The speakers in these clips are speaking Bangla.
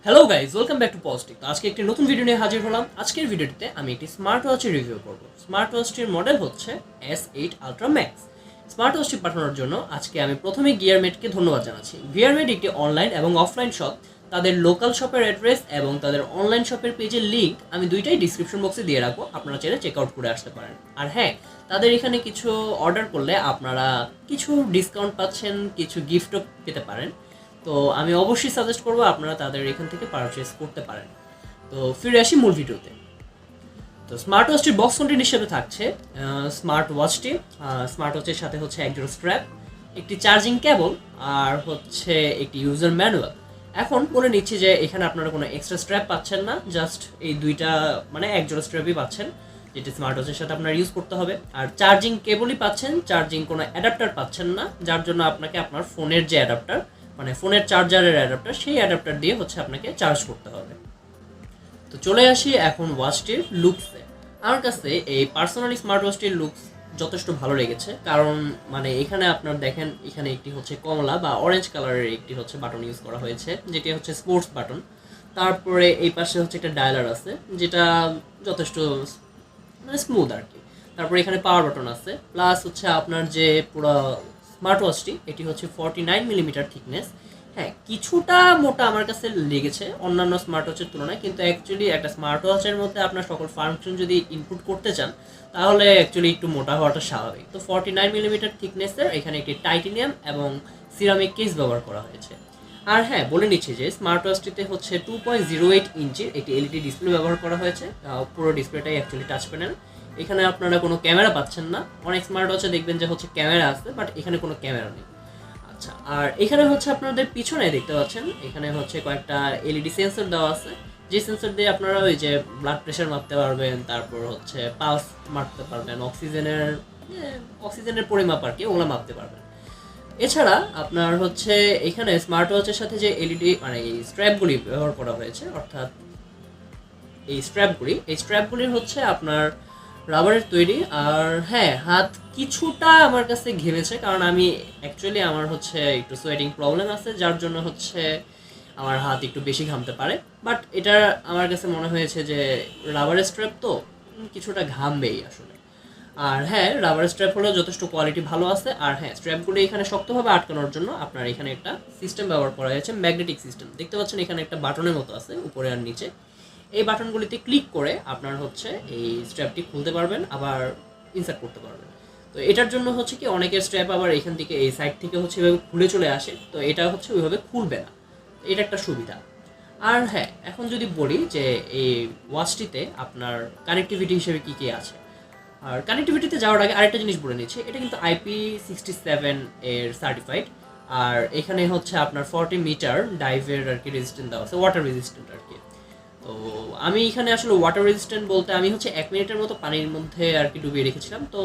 Hello guys, welcome back to positive. তো আজকে একটি নতুন ভিডিও নিয়ে হাজির হলাম। আজকের ভিডিওটিতে আমি একটি স্মার্ট ওয়াচের রিভিউ করব। স্মার্ট ওয়াচটির মডেল হচ্ছে S8 আলট্রা ম্যাক্স। স্মার্ট ওয়াচটি পাঠানোর জন্য আজকে আমি প্রথমে গিয়ারমেডকে ধন্যবাদ জানাচ্ছি। গিয়ারমেড একটি অনলাইন এবং অফলাইন শপ। তাদের লোকাল শপের অ্যাড্রেস এবং তাদের অনলাইন শপের পেজের লিঙ্ক আমি দুইটাই ডিসক্রিপশন বক্সে দিয়ে রাখবো, আপনারা চাইলে চেক আউট করে আসতে পারেন। আর হ্যাঁ, তাদের এখানে কিছু অর্ডার করলে আপনারা কিছু ডিসকাউন্ট পাচ্ছেন, কিছু গিফটও পেতে পারেন। তো আমি অবশ্যই সাজেস্ট করবো আপনারা তাদের এখান থেকে পারচেস করতে পারেন। তো ফিরে আসি মূল ভিডিওতে। তো স্মার্ট ওয়াচটির বক্স কন্টেন্ট হিসেবে থাকছে স্মার্ট ওয়াচের সাথে হচ্ছে একজোড়া স্ট্র্যাপ, একটি চার্জিং কেবল, আর হচ্ছে একটি ইউজার ম্যানুয়াল। এখন বলে নিচ্ছি যে এখানে আপনারা কোনো এক্সট্রা স্ট্র্যাপ পাচ্ছেন না, জাস্ট এই দুইটা মানে একজোড়া স্ট্র্যাপই পাচ্ছেন, যেটি স্মার্ট ওয়াচের সাথে আপনার ইউজ করতে হবে। আর চার্জিং কেবলই পাচ্ছেন, চার্জিং কোনো অ্যাডাপ্টার পাচ্ছেন না, যার জন্য আপনাকে আপনার ফোনের যে অ্যাডাপ্টার মানে ফোনের চার্জারের অ্যাডাপ্টার, সেই অ্যাডাপ্টার দিয়ে হচ্ছে আপনাকে চার্জ করতে হবে। তো চলে আসি এখন ওয়াচটির লুকসে। আমার কাছে এই পার্সোনালি স্মার্ট ওয়াচটির লুকস যথেষ্ট ভালো লেগেছে, কারণ মানে এখানে আপনার দেখেন, এখানে একটি হচ্ছে কমলা বা অরেঞ্জ কালারের একটি হচ্ছে বাটন ইউজ করা হয়েছে, যেটি হচ্ছে স্পোর্টস বাটন। তারপরে এই পাশে হচ্ছে একটা ডায়ালার আছে, যেটা যথেষ্ট মানে স্মুথ আর কি। তারপরে এখানে পাওয়ার বাটন আছে, প্লাস হচ্ছে আপনার যে পুরো স্মার্ট ওয়াচটি, এটি হচ্ছে 49 মিলিমিটার থিকনেস। হ্যাঁ, কিছুটা মোটা আমার কাছে লেগেছে অন্যান্য স্মার্ট ওয়াচের তুলনায়, কিন্তু অ্যাকচুয়ালি একটা স্মার্ট ওয়াচের মধ্যে আপনার সকল ফাংশন যদি ইনপুট করতে চান, তাহলে অ্যাকচুয়ালি একটু মোটা হওয়াটা স্বাভাবিক। তো 49 মিলিমিটার থিকনেসের এখানে একটি টাইটেনিয়াম এবং সিরামিক কেস ব্যবহার করা হয়েছে। আর হ্যাঁ, বলে নিচ্ছি যে স্মার্ট ওয়াচটিতে হচ্ছে 2.08 ইঞ্চির একটি এলইডি ডিসপ্লে ব্যবহার করা হয়েছে। পুরো ডিসপ্লেটাই অ্যাকচুয়ালি টাচ প্যানেল। এখানে আপনারা কোনো ক্যামেরা পাচ্ছেন না। অনেক স্মার্ট ওয়াচে দেখবেন যে হচ্ছে ক্যামেরা আছে, বাট এখানে কোনো ক্যামেরা নেই। আচ্ছা, আর এখানে হচ্ছে আপনাদের পিছনে দেখতে পাচ্ছেন, এখানে হচ্ছে কয়েকটা এলইডি সেন্সর দেওয়া আছে, যে সেন্সর দিয়ে আপনারা ওই যে ব্লাড প্রেশার মাপতে পারবেন, তারপর হচ্ছে পালস মাপতে পারবেন, অক্সিজেনের পরিমাপ আর কি, ওগুলো মাপতে পারবেন। এছাড়া আপনার হচ্ছে এখানে স্মার্ট ওয়াচের সাথে যে এলইডি মানে এই স্ট্র্যাপগুলি ব্যবহার করা হয়েছে, অর্থাৎ এই স্ট্র্যাপগুলির হচ্ছে আপনার রাবারের তৈরি। আর হ্যাঁ, হাত কিছুটা আমার কাছে ঘেমেছে, কারণ আমি অ্যাকচুয়ালি আমার হচ্ছে একটু সোয়েটিং প্রবলেম আছে, যার জন্য হচ্ছে আমার হাত একটু বেশি ঘামতে পারে। বাট এটা আমার কাছে মনে হয়েছে যে রাবারের স্ট্র্যাপ তো কিছুটা ঘামবেই আসলে। আর হ্যাঁ, রাবার স্ট্র্যাপ হলেও যথেষ্ট কোয়ালিটি ভালো আছে। আর হ্যাঁ, স্ট্র্যাপগুলো এখানে শক্তভাবে আটকানোর জন্য আপনার এখানে একটা সিস্টেম ব্যবহার করা হয়েছে, ম্যাগনেটিক সিস্টেম। দেখতে পাচ্ছেন এখানে একটা বাটনের মতো আছে উপরে আর নিচে। এই বাটনগুলিতে ক্লিক করে আপনার হচ্ছে এই স্ট্র্যাপটি খুলতে পারবেন, আবার ইনসার্ট করতে পারবেন। তো এটার জন্য হচ্ছে কি, অনেকের স্ট্র্যাপ আবার এখান থেকে এই সাইড থেকে হচ্ছে এভাবে খুলে চলে আসে, তো এটা হচ্ছে ওইভাবে খুলবে না। এটা একটা সুবিধা। আর হ্যাঁ, এখন যদি বলি যে এই ওয়াচটিতে আপনার কানেক্টিভিটি হিসেবে কী কী আছে। আর কানেক্টিভিটিতে যাওয়ার আগে আরেকটা জিনিস বলে নিচ্ছি, এটা কিন্তু IP67 এর সার্টিফাইড। আর এখানে হচ্ছে আপনার 40 মিটার ডাইভের আর কি রেজিস্ট্যান্ট দেওয়া আছে, ওয়াটার রেজিস্ট্যান্ট আর কি। তো আমি এখানে আসলে ওয়াটার রেজিস্ট্যান্ট বলতে আমি হচ্ছে 1 মিনিটের মতো পানির মধ্যে আর কি ডুবিয়ে রেখেছিলাম, তো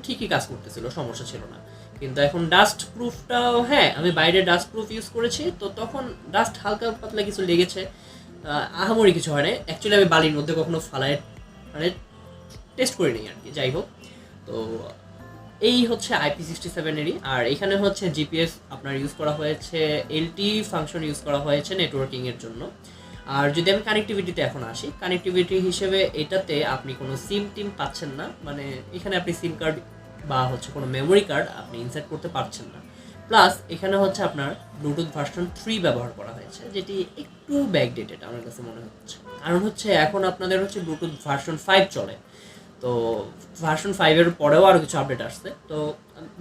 ঠিকই কাজ করতেছিল, সমস্যা ছিল না। কিন্তু এখন ডাস্ট প্রুফটাও, হ্যাঁ আমি বাইরে ডাস্ট প্রুফ ইউজ করেছি, তো তখন ডাস্ট হালকা পাতলা কিছু লেগেছে, আহামরি কিছু হয় না। অ্যাকচুয়ালি আমি বালির মধ্যে কখনো ফালায় মানে টেস্ট করে নিই আর কি। যাই হোক, তো এই হচ্ছে IP67-এরই। আর এখানে হচ্ছে জিপিএস আপনার ইউজ করা হয়েছে, এলটি ফাংশন ইউজ করা হয়েছে নেটওয়ার্কিংয়ের জন্য। আর যদি আমি কানেক্টিভিটিতে এখন আসি, কানেক্টিভিটি হিসেবে এটাতে আপনি কোনো সিম পাচ্ছেন না, মানে এখানে আপনি সিম কার্ড বা হচ্ছে কোনো মেমোরি কার্ড আপনি ইনসার্ট করতে পারছেন না। প্লাস এখানে হচ্ছে আপনার ব্লুটুথ ভার্সন 3 ব্যবহার করা হয়েছে, যেটি একটু ব্যাকডেটেড আমার কাছে মনে হচ্ছে। কারণ হচ্ছে এখন আপনাদের হচ্ছে ব্লুটুথ ভার্সন 5 চলে, তো ভার্সন 5-এর পরেও আরও কিছু আপডেট আসছে, তো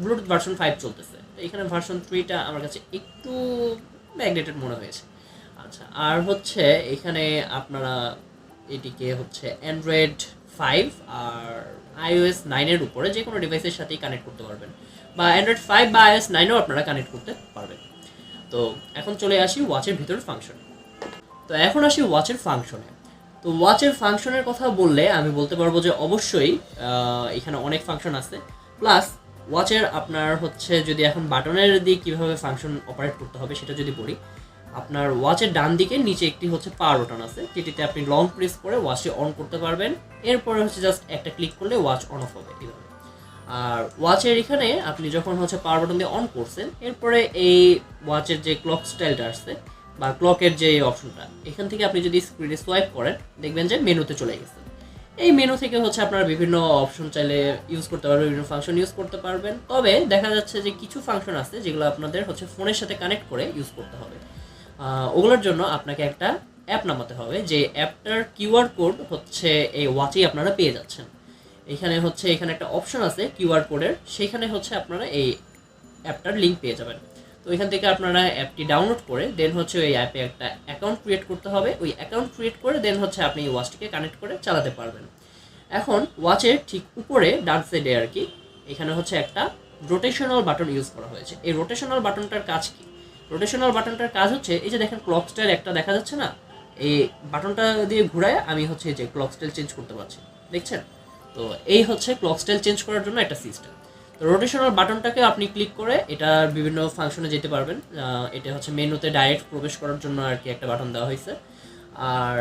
ব্লুটুথ ভার্সন 5 চলতেছে। তো এখানে ভার্সন 3টা আমার কাছে একটু ব্যাকডেটেড মনে হয়েছে। আচ্ছা, আর হচ্ছে এখানে আপনারা এটিকে হচ্ছে অ্যান্ড্রয়েড 5 আর iOS 9-এর উপরে যে কোনো ডিভাইসের সাথেই কানেক্ট করতে পারবেন, বা অ্যান্ড্রয়েড 5 বা iOS 9-ও আপনারা কানেক্ট করতে পারবেন। তো এখন চলে আসি ওয়াচের ভিতরের ফাংশনে। তো এখন আসি ওয়াচের ফাংশনে। তো ওয়াচের ফাংশনের কথা বললে আমি বলতে পারবো যে অবশ্যই এখানে অনেক ফাংশন আছে। প্লাস ওয়াচের আপনার হচ্ছে যদি এখন বাটনের দিয়ে কীভাবে ফাংশন অপারেট করতে হবে সেটা যদি বলি, আপনার ওয়াচের ডান দিকে নিচে একটি হচ্ছে পাওয়ার বাটন আছে, যেটিতে আপনি লং প্রেস করে ওয়াচটি অন করতে পারবেন। এরপরে হচ্ছে জাস্ট একটা ক্লিক করলে ওয়াচ অন অফ হবে এইভাবে। আর ওয়াচের এখানে আপনি যখন হচ্ছে পাওয়ার বাটন দিয়ে অন করছেন, এরপরে এই ওয়াচের যে ক্লক স্টাইলটা আসছে, বা ক্লকের যে অপশনটা, এখান থেকে আপনি যদি স্ক্রিনে সোয়াইপ করেন দেখবেন যে মেনুতে চলে গেছে। এই মেনু থেকে হচ্ছে আপনারা বিভিন্ন অপশন চাইলে ইউজ করতে পারবেন, বিভিন্ন ফাংশন ইউজ করতে পারবেন। তবে দেখা যাচ্ছে যে কিছু ফাংশন আছে যেগুলো আপনাদের হচ্ছে ফোনের সাথে কানেক্ট করে ইউজ করতে হবে। ওগুলোর জন্য আপনাকে একটা অ্যাপ নামাতে হবে, যে অ্যাপটার কিউআর কোড হচ্ছে এই ওয়াচেই আপনারা পেয়ে যাচ্ছেন। এখানে একটা অপশন আছে কিউআর কোডের, সেইখানে হচ্ছে আপনারা এই অ্যাপটার লিঙ্ক পেয়ে যাবেন। তো এখান থেকে আপনারা অ্যাপটি ডাউনলোড করে দেন হচ্ছে ওই অ্যাপে একটা অ্যাকাউন্ট ক্রিয়েট করতে হবে। ওই অ্যাকাউন্ট ক্রিয়েট করে দেন হচ্ছে আপনি এই ওয়াচটিকে কানেক্ট করে চালাতে পারবেন। এখন ওয়াচের ঠিক উপরে ডান সাইডে আর কি এখানে হচ্ছে একটা রোটেশনাল বাটন ইউজ করা হয়েছে। এই রোটেশনাল বাটনটার কাজ কি? রোটেশনাল বাটনটার কাজ হচ্ছে এই যে দেখেন ক্লক স্টাইল একটা দেখা যাচ্ছে না, এই বাটনটা দিয়ে ঘুরায় আমি হচ্ছে যে ক্লক স্টাইল চেঞ্জ করতে পারছি, দেখছেন? তো এই হচ্ছে ক্লক স্টাইল চেঞ্জ করার জন্য একটা সিস্টেম। তো রোটেশনাল বাটনটাকে আপনি ক্লিক করে এটার বিভিন্ন ফাংশনে যেতে পারবেন। এটা হচ্ছে মেনুতে ডাইরেক্ট প্রবেশ করার জন্য আর কি একটা বাটন দেওয়া হয়েছে। আর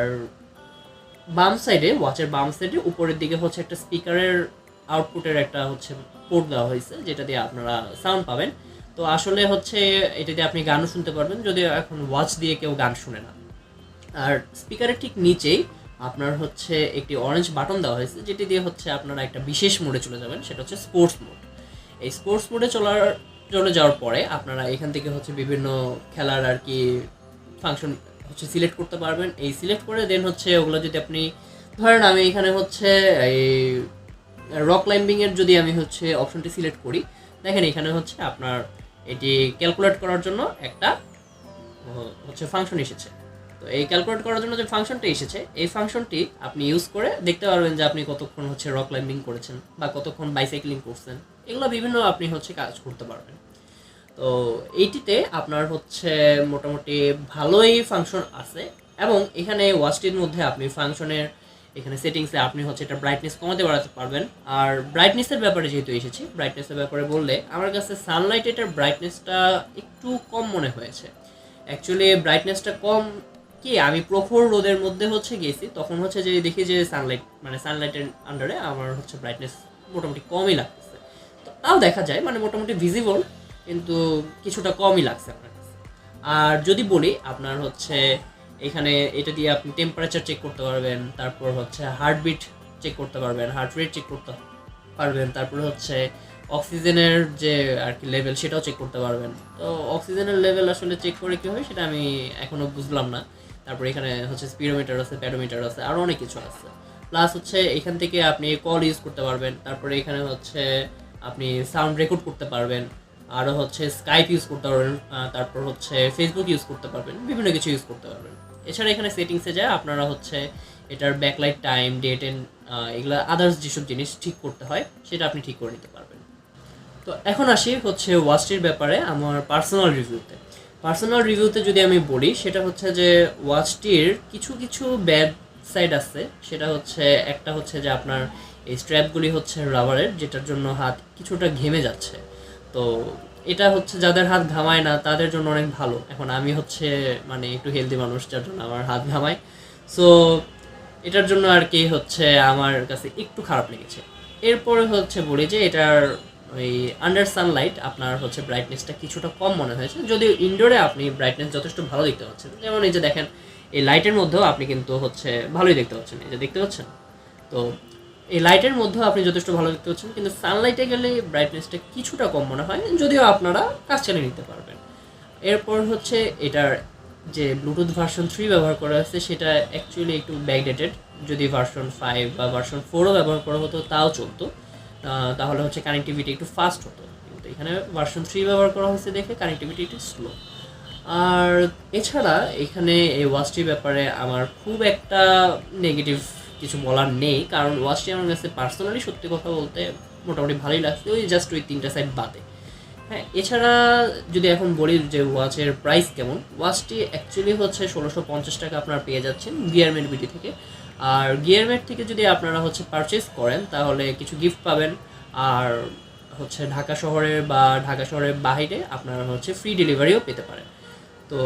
বাম সাইডে, ওয়াচের বাম সাইডে উপরের দিকে হচ্ছে একটা স্পিকারের আউটপুটের একটা হচ্ছে পোর্ট দেওয়া হয়েছে, যেটা দিয়ে আপনারা সাউন্ড পাবেন। তো আসলে হচ্ছে এটা দিয়ে আপনি গানও শুনতে পারবেন, যদিও এখন ওয়াচ দিয়ে কেউ গান শুনে না। আর স্পিকারের ঠিক নিচেই আপনার হচ্ছে একটি অরেঞ্জ বাটন দেওয়া হয়েছে, যেটি দিয়ে হচ্ছে আপনারা একটা বিশেষ মোডে চলে যাবেন, সেটা হচ্ছে স্পোর্টস মোড। এই স্পোর্টস মোডে চলে যাওয়ার পরে আপনারা এখান থেকে হচ্ছে বিভিন্ন খেলার আর কি ফাংশন হচ্ছে সিলেক্ট করতে পারবেন। এই সিলেক্ট করে দেন হচ্ছে ওগুলো যদি আপনি ধরেন, আমি এখানে হচ্ছে এই রক ক্লাইম্বিংয়ের যদি আমি হচ্ছে অপশনটি সিলেক্ট করি, দেখেন এখানে হচ্ছে আপনার এটি ক্যালকুলেট করার জন্য একটা হচ্ছে ফাংশন এসেছে। তো এই ক্যালকুলেট করার জন্য যে ফাংশনটা এসেছে, এই ফাংশনটি আপনি ইউজ করে দেখতে পারবেন যে আপনি কতক্ষণ হচ্ছে রক ক্লাইম্বিং করেছেন বা কতক্ষণ বাইসাইক্লিং করছেন, এগুলো বিভিন্ন আপনি হচ্ছে কাজ করতে পারবেন। তো এইটিতে আপনার হচ্ছে মোটামুটি ভালোই ফাংশন আছে। এবং এখানে ওয়াচটির মধ্যে আপনি ফাংশনের এখানে সেটিংসে আপনি হচ্ছে এটা ব্রাইটনেস কমাতে বাড়াতে পারবেন। আর ব্রাইটনেসের ব্যাপারে যেহেতু এসেছি, ব্রাইটনেসের ব্যাপারে বললে আমার কাছে সানলাইট এটার ব্রাইটনেসটা একটু কম মনে হয়েছে। অ্যাকচুয়ালি ব্রাইটনেসটা কম কি, আমি প্রখর রোদের মধ্যে হচ্ছে গেছি, তখন হচ্ছে যে দেখি যে সানলাইটের আন্ডারে আমার হচ্ছে ব্রাইটনেস মোটামুটি কমই লাগতেছে। তো তাও দেখা যায় মোটামুটি ভিজিবল, কিন্তু কিছুটা কমই লাগছে আমার কাছে। আর যদি বলি আপনার হচ্ছে এখানে এটা দিয়ে আপনি টেম্পারেচার চেক করতে পারবেন, তারপর হচ্ছে হার্টবিট চেক করতে পারবেন, হার্ট রেট চেক করতে পারবেন, তারপর হচ্ছে অক্সিজেনের যে আর কি লেভেল সেটাও চেক করতে পারবেন। তো অক্সিজেনের লেভেল আসলে চেক করে কী হয় সেটা আমি এখনও বুঝলাম না। তারপর এখানে হচ্ছে স্পিডোমিটার আছে, প্যাডোমিটার আছে, আরও অনেক কিছু আছে। প্লাস হচ্ছে এখান থেকে আপনি কল ইউজ করতে পারবেন, তারপরে এখানে হচ্ছে আপনি সাউন্ড রেকর্ড করতে পারবেন, আরও হচ্ছে স্কাইপ ইউজ করতে পারবেন, তারপর হচ্ছে ফেসবুক ইউজ করতে পারবেন, বিভিন্ন কিছু ইউজ করতে পারবেন। এছাড়া এখানে সেটিংসে যায় আপনারা হচ্ছে এটার ব্যাকলাইট টাইম, ডেট এন্ড এগুলো আদার্স যেসব জিনিস ঠিক করতে হয় সেটা আপনি ঠিক করে নিতে পারবেন। তো এখন আসি হচ্ছে ওয়াচটির ব্যাপারে আমার পার্সোনাল রিভিউতে যদি আমি বলি, সেটা হচ্ছে যে ওয়াচটির কিছু কিছু ব্যাড সাইড আছে। সেটা হচ্ছে একটা হচ্ছে যে আপনার এই স্ট্র্যাপগুলি হচ্ছে রাবারের, যেটার জন্য হাত কিছুটা ঘেমে যাচ্ছে। তো এটা হচ্ছে যাদের হাত ঘামায় না তাদের জন্য অনেক ভালো। এখন আমি হচ্ছে একটু হেলদি মানুষ, যার জন্য আমার হাত ঘামায়। সো এটার জন্য আর কি হচ্ছে আমার কাছে একটু খারাপ লেগেছে। এরপরে হচ্ছে বলি যে এটার ওই আন্ডার সানলাইট আপনার হচ্ছে ব্রাইটনেসটা কিছুটা কম মনে হয়েছে, যদিও ইনডোরে আপনি ব্রাইটনেস যথেষ্ট ভালো দেখতে পাচ্ছেন। যেমন এই যে দেখেন এই লাইটের মধ্যেও আপনি কিন্তু হচ্ছে ভালোই দেখতে পাচ্ছেন, এই যে দেখতে পাচ্ছেন। তো এই লাইটের মধ্যেও আপনি যথেষ্ট ভালো দেখতে পাচ্ছেন, কিন্তু সানলাইটে গেলে ব্রাইটনেসটা কিছুটা কম মনে হয়, যদিও আপনারা কাজ চালিয়ে নিতে পারবেন। এরপর হচ্ছে এটার যে ব্লুটুথ ভার্সন 3 ব্যবহার করা হয়েছে সেটা অ্যাকচুয়ালি একটু ব্যাকডেটেড। যদি ভার্সন 5 বা ভার্সন 4ও ব্যবহার করা হতো তাও চলতো, তাহলে হচ্ছে কানেক্টিভিটি একটু ফাস্ট হতো। কিন্তু এখানে ভার্সন 3 ব্যবহার করা হয়েছে দেখে কানেক্টিভিটি একটু স্লো। আর এছাড়া এখানে এই ওয়াচটির ব্যাপারে আমার খুব একটা নেগেটিভ কিছু বলার নেই, কারণ ওয়াচটি আমার কাছে পার্সোনালি সত্যি কথা বলতে মোটামুটি ভালোই লাগছে, ওই জাস্ট ওই 3টা সাইড বাদে। হ্যাঁ, এছাড়া যদি এখন বলি যে ওয়াচের প্রাইস কেমন, ওয়াচটি অ্যাকচুয়ালি হচ্ছে 1650 টাকা আপনারা পেয়ে যাচ্ছেন গিয়ারমেড বিডি থেকে। আর গিয়ারমেড থেকে যদি আপনারা হচ্ছে পারচেস করেন তাহলে কিছু গিফট পাবেন, আর হচ্ছে ঢাকা শহরের বাইরে আপনারা হচ্ছে ফ্রি ডেলিভারিও পেতে পারেন। তো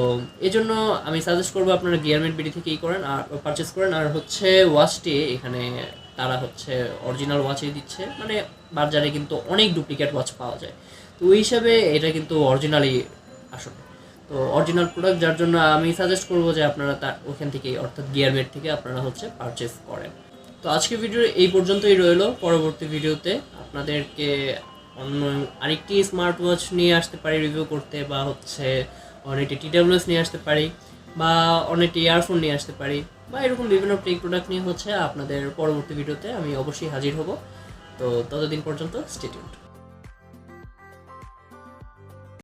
এই জন্য আমি সাজেস্ট করবো আপনারা গিয়ারমেড বিডি থেকেই করেন আর পারচেস করেন। আর হচ্ছে ওয়াচটি এখানে তারা হচ্ছে অরিজিনাল ওয়াচই দিচ্ছে, বাজারে কিন্তু অনেক ডুপ্লিকেট ওয়াচ পাওয়া যায়, তো ওই হিসাবে এটা কিন্তু অরিজিনালি আসলে। তো অরিজিনাল প্রোডাক্ট যার জন্য আমি সাজেস্ট করবো যে আপনারা তার ওখান থেকেই অর্থাৎ গিয়ারমেড থেকে আপনারা হচ্ছে পারচেস করেন। তো আজকের ভিডিও এই পর্যন্তই রইলো। পরবর্তী ভিডিওতে আপনাদেরকে অন্য আরেকটি স্মার্ট ওয়াচ নিয়ে আসতে পারি রিভিউ করতে, বা হচ্ছে অনেকটি TWS নিয়ে আসতে পারি, বা অনেকটি ইয়ারফোন নিয়ে আসতে পারি, বা এরকম বিভিন্ন টেক প্রোডাক্ট নিয়ে হচ্ছে আপনাদের পরবর্তী ভিডিওতে আমি অবশ্যই হাজির হব। তো ততদিন পর্যন্ত স্টে টিউনড।